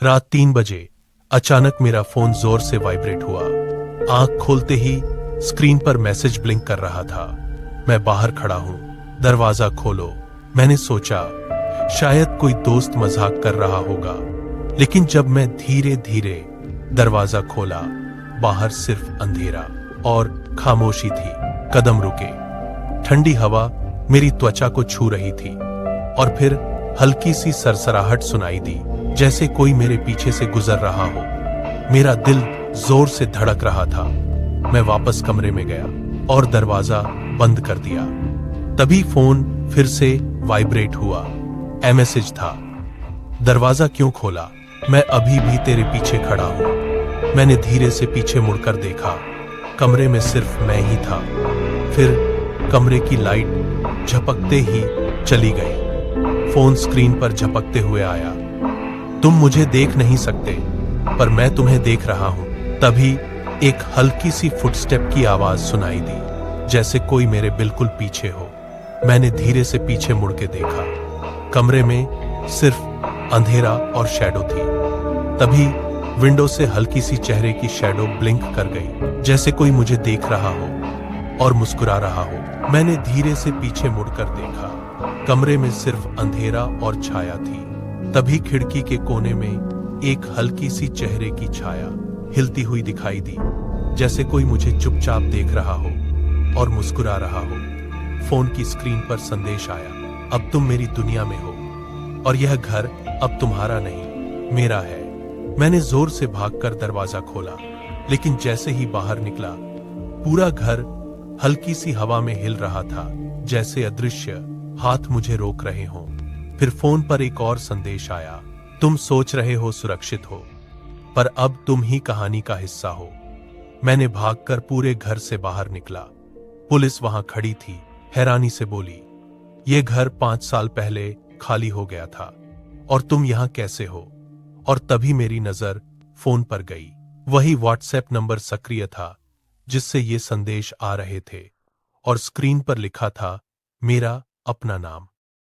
रात 3 बजे अचानक मेरा फोन जोर से वाइब्रेट हुआ। आंख खोलते ही स्क्रीन पर मैसेज ब्लिंक कर रहा था। मैं बाहर खड़ा हूं, दरवाजा खोलो। मैंने सोचा शायद कोई दोस्त मजाक कर रहा होगा, लेकिन जब मैं धीरे धीरे दरवाजा खोला, बाहर सिर्फ अंधेरा और खामोशी थी। कदम रुके, ठंडी हवा मेरी त्वचा को छू रही थी और फिर हल्की सी सरसराहट सुनाई दी, जैसे कोई मेरे पीछे से गुजर रहा हो। मेरा दिल जोर से धड़क रहा था। मैं वापस कमरे में गया और दरवाजा बंद कर दिया। तभी फोन फिर से वाइब्रेट हुआ। मैसेज था, दरवाजा क्यों खोला? मैं अभी भी तेरे पीछे खड़ा हूं। मैंने धीरे से पीछे मुड़कर देखा। कमरे में सिर्फ मैं ही था। फिर कमरे की लाइट झपकते ही चली गई। फोन स्क्रीन पर झपकते हुए आया। तुम मुझे देख नहीं सकते, पर मैं तुम्हें देख रहा हूं। तभी एक हल्की सी फुटस्टेप की आवाज सुनाई दी, जैसे कोई मेरे बिल्कुल पीछे हो। मैंने धीरे से पीछे मुड़ के देखा। कमरे में सिर्फ अंधेरा और शैडो थी। तभी विंडो से हल्की सी चेहरे की शैडो ब्लिंक कर गई, जैसे कोई मुझे देख रहा हो और मुस्कुरा रहा हो। मैंने धीरे से पीछे मुड़कर देखा। कमरे में सिर्फ अंधेरा और छाया थी। तभी खिड़की के कोने में एक हल्की सी चेहरे की छाया हिलती हुई दिखाई दी, जैसे कोई मुझे चुपचाप देख रहा हो और मुस्कुरा रहा हो। फोन की स्क्रीन पर संदेश आया, अब तुम मेरी दुनिया में हो और यह घर अब तुम्हारा नहीं, मेरा है। मैंने जोर से भागकर दरवाजा खोला, लेकिन जैसे ही बाहर निकला, पूरा घर हल्की सी हवा में हिल रहा था, जैसे अदृश्य हाथ मुझे रोक रहे हों। फिर फोन पर एक और संदेश आया, तुम सोच रहे हो सुरक्षित हो, पर अब तुम ही कहानी का हिस्सा हो। मैंने भागकर पूरे घर से बाहर निकला। पुलिस वहां खड़ी थी, हैरानी से बोली, यह घर 5 साल पहले खाली हो गया था और तुम यहां कैसे हो? और तभी मेरी नजर फोन पर गई। वही व्हाट्सएप नंबर सक्रिय था जिससे ये संदेश आ रहे थे और स्क्रीन पर लिखा था, मेरा अपना नाम।